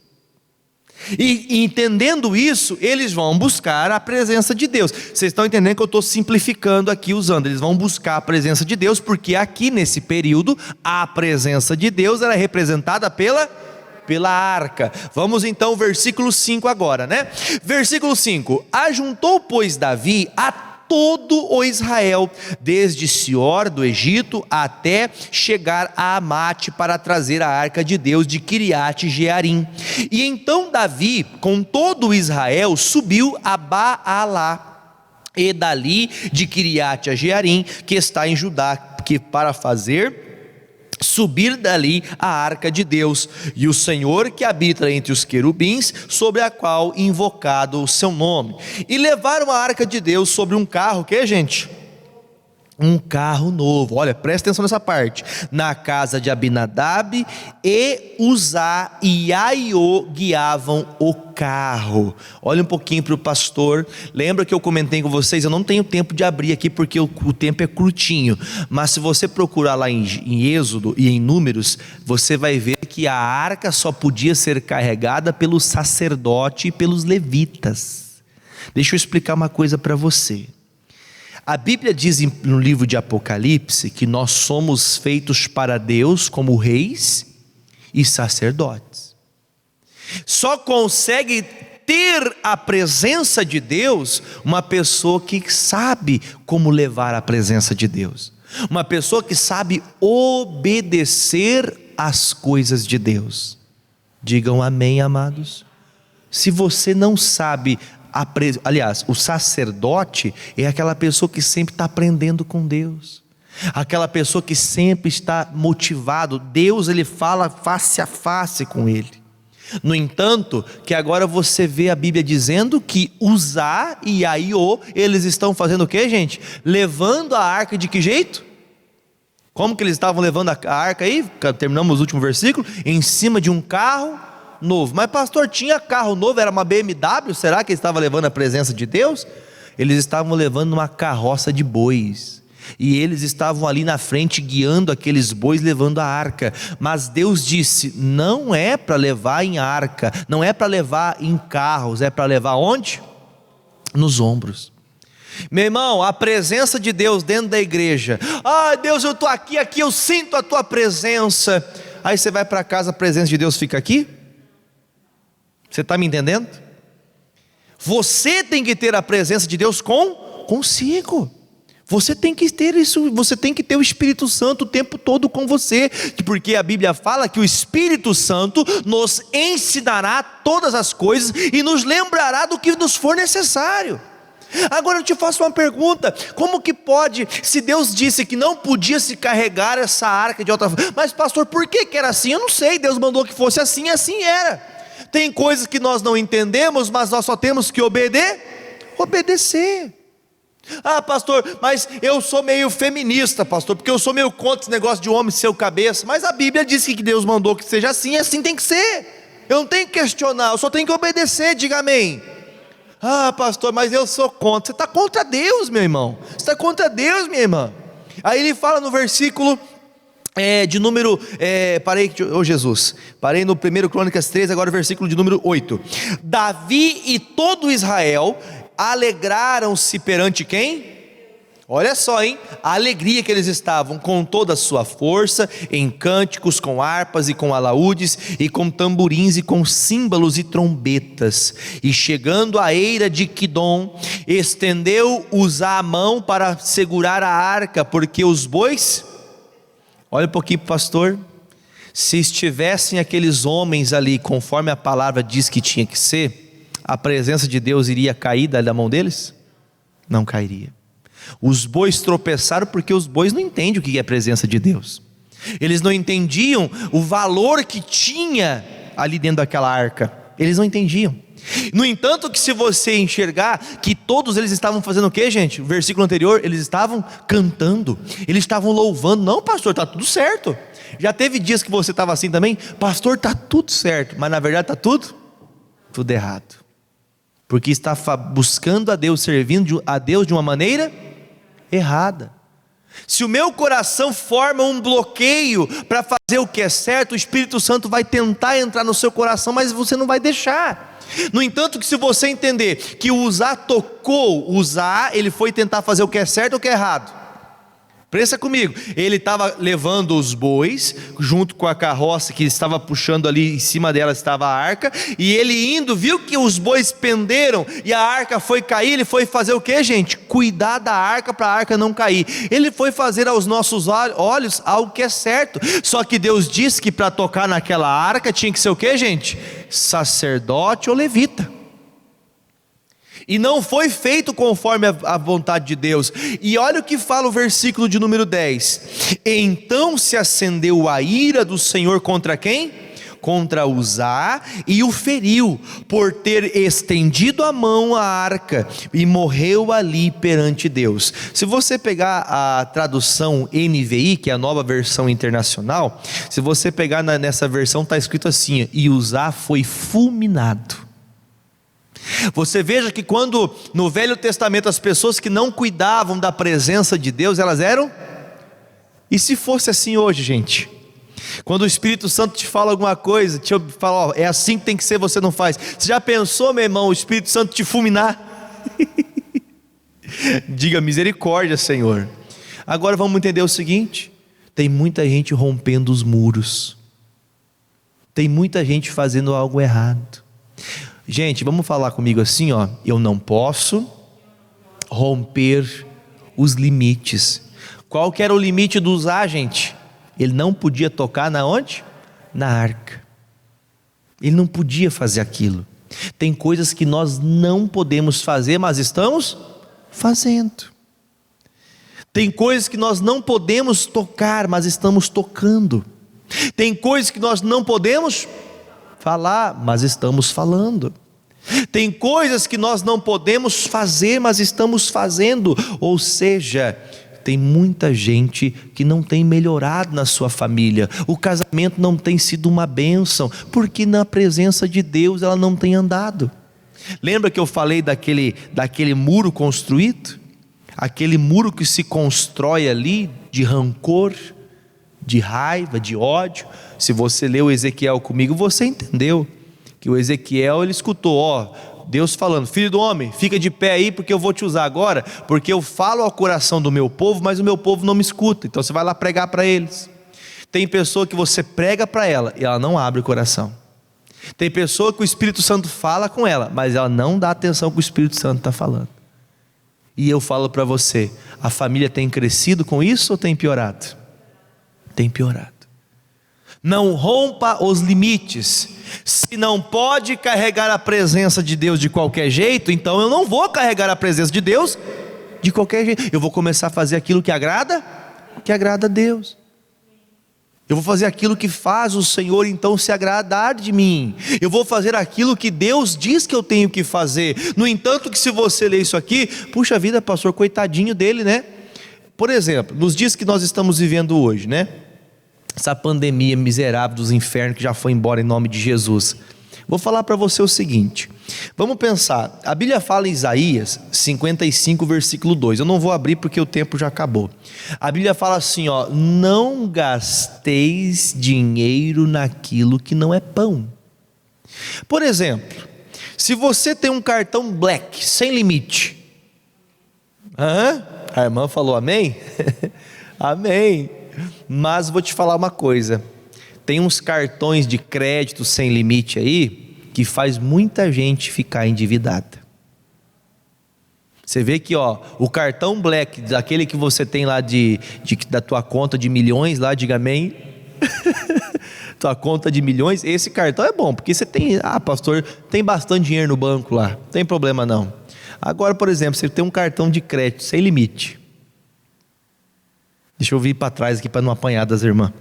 E entendendo isso, eles vão buscar a presença de Deus. Vocês estão entendendo que eu estou simplificando aqui usando. Eles vão buscar a presença de Deus, porque aqui nesse período, a presença de Deus era representada pela arca. Vamos então ao versículo 5 agora, né? Versículo 5: ajuntou, pois, Davi a todo o Israel, desde Sior do Egito até chegar a Amate, para trazer a arca de Deus de Quiriate Jearim. E então Davi, com todo o Israel, subiu a Baalá, e dali de Quiriate Jearim, que está em Judá, que para fazer subir dali a arca de Deus, e o Senhor que habita entre os querubins, sobre a qual invocado o seu nome. E levaram a arca de Deus sobre um carro, o que, gente? Um carro novo. Olha, presta atenção nessa parte. Na casa de Abinadab, e Uzá e Aiô guiavam o carro. Olha um pouquinho para o pastor. Lembra que eu comentei com vocês? Eu não tenho tempo de abrir aqui porque o tempo é curtinho, mas se você procurar lá em Êxodo e em Números, você vai ver que a arca só podia ser carregada pelo sacerdote e pelos levitas. Deixa eu explicar uma coisa para você. A Bíblia diz no livro de Apocalipse que nós somos feitos para Deus como reis e sacerdotes. Só consegue ter a presença de Deus uma pessoa que sabe como levar a presença de Deus, uma pessoa que sabe obedecer às coisas de Deus. Digam amém, amados. Se você não sabe, aliás, o sacerdote é aquela pessoa que sempre está aprendendo com Deus, aquela pessoa que sempre está motivado. Deus, ele fala face a face com ele. No entanto, que agora você vê a Bíblia dizendo que Uzá e Aiô, eles estão fazendo o que, gente? Levando a arca de que jeito? Como que eles estavam levando a arca aí? Terminamos o último versículo. Em cima de um carro novo. Mas pastor, tinha carro novo, era uma BMW? Será que ele estava levando a presença de Deus? Eles estavam levando uma carroça de bois, e eles estavam ali na frente guiando aqueles bois, levando a arca. Mas Deus disse: não é para levar em arca, não é para levar em carros, é para levar onde? Nos ombros. Meu irmão, a presença de Deus dentro da igreja. Ah, Deus, eu estou aqui eu sinto a tua presença. Aí você vai para casa, a presença de Deus fica aqui? Você está me entendendo? Você tem que ter a presença de Deus consigo. Você tem que ter isso, você tem que ter o Espírito Santo o tempo todo com você, porque a Bíblia fala que o Espírito Santo nos ensinará todas as coisas e nos lembrará do que nos for necessário. Agora eu te faço uma pergunta: como que pode, se Deus disse que não podia se carregar essa arca de outra forma? Mas pastor, por que era assim? Eu não sei, Deus mandou que fosse assim, e assim era. Tem coisas que nós não entendemos, mas nós só temos que obedecer. Ah, pastor, mas eu sou meio feminista, pastor, porque eu sou meio contra esse negócio de homem ser o cabeça. Mas a Bíblia diz que Deus mandou que seja assim, e assim tem que ser. Eu não tenho que questionar, eu só tenho que obedecer. Diga amém. Ah, pastor, mas eu sou contra. Você está contra Deus, meu irmão. Você está contra Deus, minha irmã. Aí ele fala no versículo de número, parei no 1 Crônicas 13, agora o versículo de número 8. Davi e todo Israel alegraram-se perante quem? Olha só, hein? A alegria que eles estavam, com toda a sua força, em cânticos, com harpas e com alaúdes, e com tamborins e com símbolos e trombetas. E chegando à eira de Quidom, estendeu Uzá a mão para segurar a arca, porque os bois, olha um pouquinho pastor, se estivessem aqueles homens ali, conforme a palavra diz que tinha que ser, a presença de Deus iria cair da mão deles? Não cairia. Os bois tropeçaram porque os bois não entendem o que é a presença de Deus. Eles não entendiam o valor que tinha ali dentro daquela arca. Eles não entendiam. No entanto, que se você enxergar que todos eles estavam fazendo o que, gente? O versículo anterior, eles estavam cantando, eles estavam louvando. Não, pastor, está tudo certo. Já teve dias que você estava assim também? Pastor, está tudo certo, mas na verdade está tudo errado. Porque está buscando a Deus, servindo a Deus de uma maneira errada. Se o meu coração forma um bloqueio para fazer o que é certo, o Espírito Santo vai tentar entrar no seu coração, mas você não vai deixar. No entanto, que se você entender que o Uzá ele foi tentar fazer o que é certo ou o que é errado. Pensa comigo, ele estava levando os bois, junto com a carroça que estava puxando ali, em cima dela estava a arca, e ele indo, viu que os bois penderam, e a arca foi cair, ele foi fazer o que, gente? Cuidar da arca, para a arca não cair. Ele foi fazer aos nossos olhos algo que é certo, só que Deus disse que para tocar naquela arca, tinha que ser o que, gente? Sacerdote ou levita. E não foi feito conforme a vontade de Deus. E olha o que fala o versículo de número 10. Então se acendeu a ira do Senhor contra quem? Contra Uzá, e o feriu, por ter estendido a mão à arca, e morreu ali perante Deus. Se você pegar a tradução NVI, que é a nova versão internacional, se você pegar nessa versão, está escrito assim: e Uzá foi fulminado. Você veja que quando no Velho Testamento as pessoas que não cuidavam da presença de Deus, elas eram? E se fosse assim hoje, gente? Quando o Espírito Santo te fala alguma coisa, te fala, ó, é assim que tem que ser, você não faz. Você já pensou, meu irmão, o Espírito Santo te fulminar? Diga misericórdia, Senhor. Agora vamos entender o seguinte: tem muita gente rompendo os muros, tem muita gente fazendo algo errado. Gente, vamos falar comigo assim, ó. Eu não posso romper os limites. Qual que era o limite do Uzá, gente? Ele não podia tocar na onde? Na arca. Ele não podia fazer aquilo. Tem coisas que nós não podemos fazer, mas estamos fazendo. Tem coisas que nós não podemos tocar, mas estamos tocando. Tem coisas que nós não podemos falar, mas estamos falando. Tem coisas que nós não podemos fazer, mas estamos fazendo. Ou seja, tem muita gente que não tem melhorado na sua família. O casamento não tem sido uma bênção, porque na presença de Deus ela não tem andado. Lembra que eu falei daquele muro construído? Aquele muro que se constrói ali de rancor, de raiva, de ódio. Se você leu Ezequiel comigo, você entendeu que o Ezequiel, ele escutou, Deus falando: filho do homem, fica de pé aí, porque eu vou te usar agora, porque eu falo ao coração do meu povo, mas o meu povo não me escuta. Então você vai lá pregar para eles. Tem pessoa que você prega para ela e ela não abre o coração. Tem pessoa que o Espírito Santo fala com ela, mas ela não dá atenção ao que o Espírito Santo está falando. E eu falo para você, a família tem crescido com isso ou tem piorado? Tem piorado. Não rompa os limites. Se não pode carregar a presença de Deus de qualquer jeito, então eu não vou carregar a presença de Deus de qualquer jeito. Eu vou começar a fazer aquilo que agrada a Deus. Eu vou fazer aquilo que faz o Senhor então se agradar de mim. Eu vou fazer aquilo que Deus diz que eu tenho que fazer. No entanto, que se você ler isso aqui, puxa vida, pastor, coitadinho dele, né? Por exemplo, nos dias que nós estamos vivendo hoje, né? Essa pandemia miserável dos infernos que já foi embora em nome de Jesus. Vou falar para você o seguinte, vamos pensar, a Bíblia fala em Isaías 55 versículo 2, eu não vou abrir porque o tempo já acabou. A Bíblia fala assim, não gasteis dinheiro naquilo que não é pão. Por exemplo, se você tem um cartão Black, sem limite, a irmã falou amém? Amém. Mas vou te falar uma coisa, tem uns cartões de crédito sem limite aí, que faz muita gente ficar endividada. Você vê que o cartão Black, daquele que você tem lá da tua conta de milhões lá, diga amém, tua conta de milhões, esse cartão é bom, porque você tem, pastor, tem bastante dinheiro no banco lá, não tem problema não. Agora, por exemplo, você tem um cartão de crédito sem limite. Deixa eu vir para trás aqui para não apanhar das irmãs.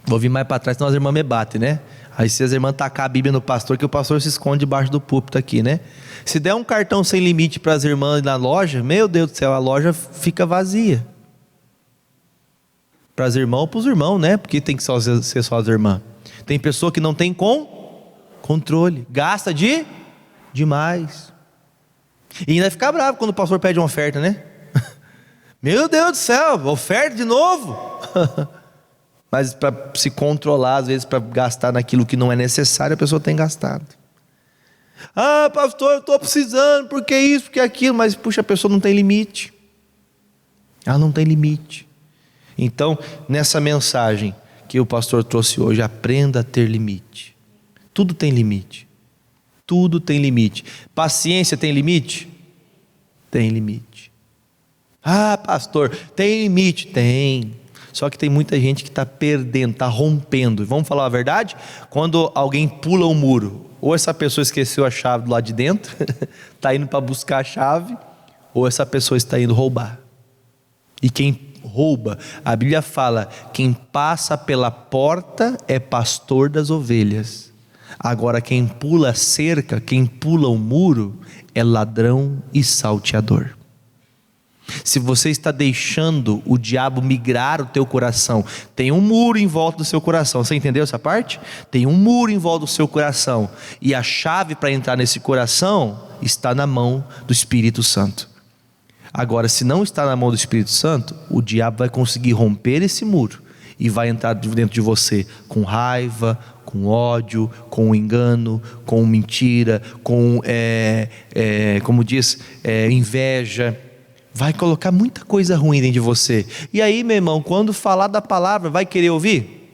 Vou vir mais para trás, senão as irmãs me batem, né? Aí se as irmãs tacar a Bíblia no pastor, que o pastor se esconde debaixo do púlpito aqui, né? Se der um cartão sem limite para as irmãs na loja, meu Deus do céu, a loja fica vazia. Para as irmãs ou para os irmãos, né? Porque tem que ser só as irmãs. Tem pessoa que não tem controle, gasta demais. E ainda fica bravo quando o pastor pede uma oferta, né? Meu Deus do céu, oferta de novo. Mas para se controlar, às vezes para gastar naquilo que não é necessário, a pessoa tem gastado. Pastor, eu estou precisando, porque isso, porque aquilo. Mas puxa, a pessoa não tem limite. Ela não tem limite. Então, nessa mensagem que o pastor trouxe hoje, aprenda a ter limite. Tudo tem limite. Tudo tem limite. Paciência tem limite? Tem limite. Pastor, tem limite? Tem. Só que tem muita gente que está perdendo, está rompendo. Vamos falar a verdade? Quando alguém pula um muro, ou essa pessoa esqueceu a chave do lado de dentro, está indo para buscar a chave, ou essa pessoa está indo roubar. E quem rouba, a Bíblia fala, quem passa pela porta é pastor das ovelhas. Agora quem pula a cerca, quem pula o muro, é ladrão e salteador. Se você está deixando o diabo migrar o teu coração, tem um muro em volta do seu coração, você entendeu essa parte? Tem um muro em volta do seu coração, e a chave para entrar nesse coração está na mão do Espírito Santo. Agora, se não está na mão do Espírito Santo, o diabo vai conseguir romper esse muro, e vai entrar dentro de você com raiva, com ódio, com engano, com mentira, com inveja. Vai colocar muita coisa ruim dentro de você. E aí, meu irmão, quando falar da palavra, vai querer ouvir?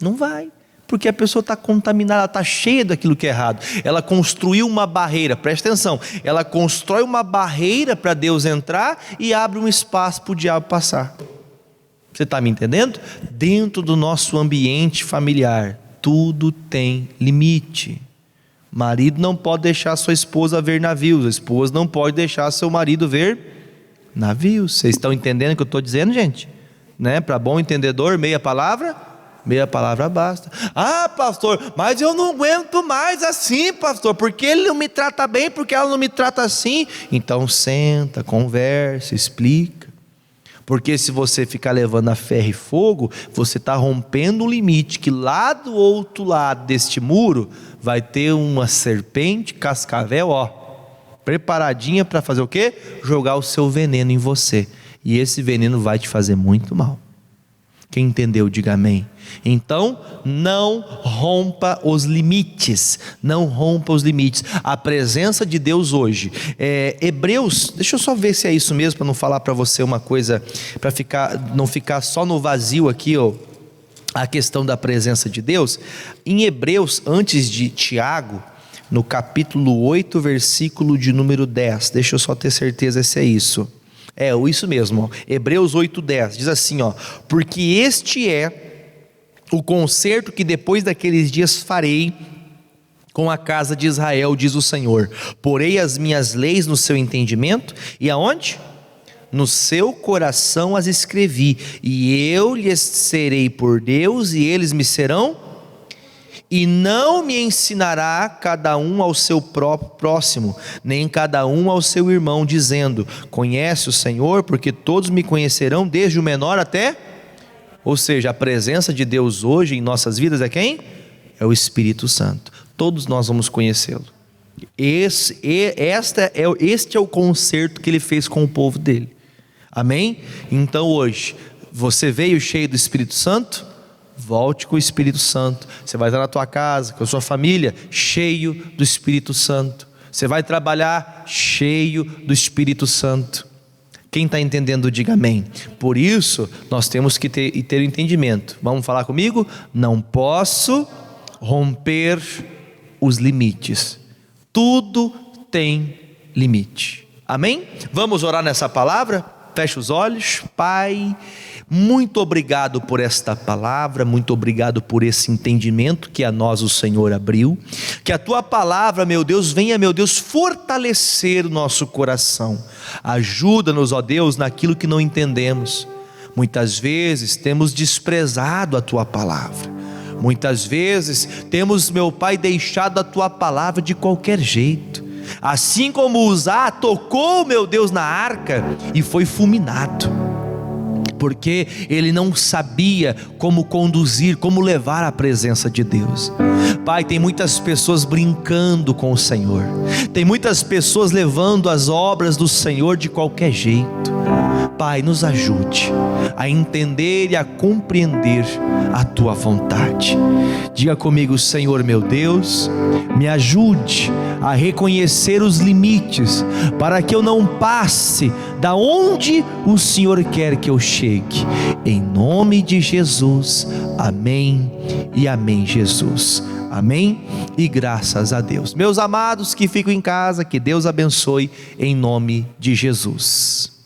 Não vai, porque a pessoa está contaminada, ela está cheia daquilo que é errado. Ela construiu uma barreira, presta atenção, ela constrói uma barreira para Deus entrar e abre um espaço para o diabo passar. Você está me entendendo? Dentro do nosso ambiente familiar, tudo tem limite. Marido não pode deixar sua esposa ver navios, a esposa não pode deixar seu marido ver navios. Vocês estão entendendo o que eu estou dizendo, gente? Né? Para bom entendedor, meia palavra basta. Ah, pastor, mas eu não aguento mais assim, pastor, porque ele não me trata bem, porque ela não me trata assim. Então senta, conversa, explica. Porque se você ficar levando a ferro e fogo, você está rompendo um limite, que lá do outro lado deste muro vai ter uma serpente cascavel, preparadinha para fazer o quê? Jogar o seu veneno em você. E esse veneno vai te fazer muito mal. Quem entendeu, diga amém. Então, não rompa os limites. Não rompa os limites. A presença de Deus hoje. Hebreus, deixa eu só ver se é isso mesmo, para não falar para você uma coisa, para não ficar só no vazio aqui, a questão da presença de Deus. Em Hebreus, antes de Tiago, no capítulo 8, versículo de número 10. Deixa eu só ter certeza se é isso. Isso mesmo, Hebreus 8:10, diz assim, porque este é o concerto que depois daqueles dias farei com a casa de Israel, diz o Senhor. Porei as minhas leis no seu entendimento, e aonde? No seu coração as escrevi, e eu lhes serei por Deus, e eles me serão. E não me ensinará cada um ao seu próprio próximo, nem cada um ao seu irmão, dizendo, conhece o Senhor, porque todos me conhecerão, desde o menor até... Ou seja, a presença de Deus hoje em nossas vidas é quem? É o Espírito Santo. Todos nós vamos conhecê-lo. Este é o concerto que ele fez com o povo dele. Amém? Então hoje, você veio cheio do Espírito Santo? Volte com o Espírito Santo. Você vai estar na tua casa, com a sua família, cheio do Espírito Santo. Você vai trabalhar cheio do Espírito Santo. Quem está entendendo, diga amém. Por isso, nós temos que ter o entendimento. Vamos falar comigo? Não posso romper os limites. Tudo tem limite. Amém? Vamos orar nessa palavra? Feche os olhos. Pai, muito obrigado por esta palavra, muito obrigado por esse entendimento que a nós o Senhor abriu. Que a tua palavra, meu Deus, venha, meu Deus, fortalecer o nosso coração. Ajuda-nos, ó Deus, naquilo que não entendemos. Muitas vezes temos desprezado a tua palavra. Muitas vezes temos, meu Pai, deixado a tua palavra de qualquer jeito. Assim como Uzá tocou, meu Deus, na arca e foi fulminado, porque ele não sabia como conduzir, como levar a presença de Deus. Pai, tem muitas pessoas brincando com o Senhor, tem muitas pessoas levando as obras do Senhor de qualquer jeito. Pai, nos ajude a entender e a compreender a tua vontade. Diga comigo, Senhor meu Deus, me ajude a reconhecer os limites, para que eu não passe da onde o Senhor quer que eu chegue. Em nome de Jesus, amém e amém, Jesus. Amém e graças a Deus. Meus amados que ficam em casa, que Deus abençoe em nome de Jesus.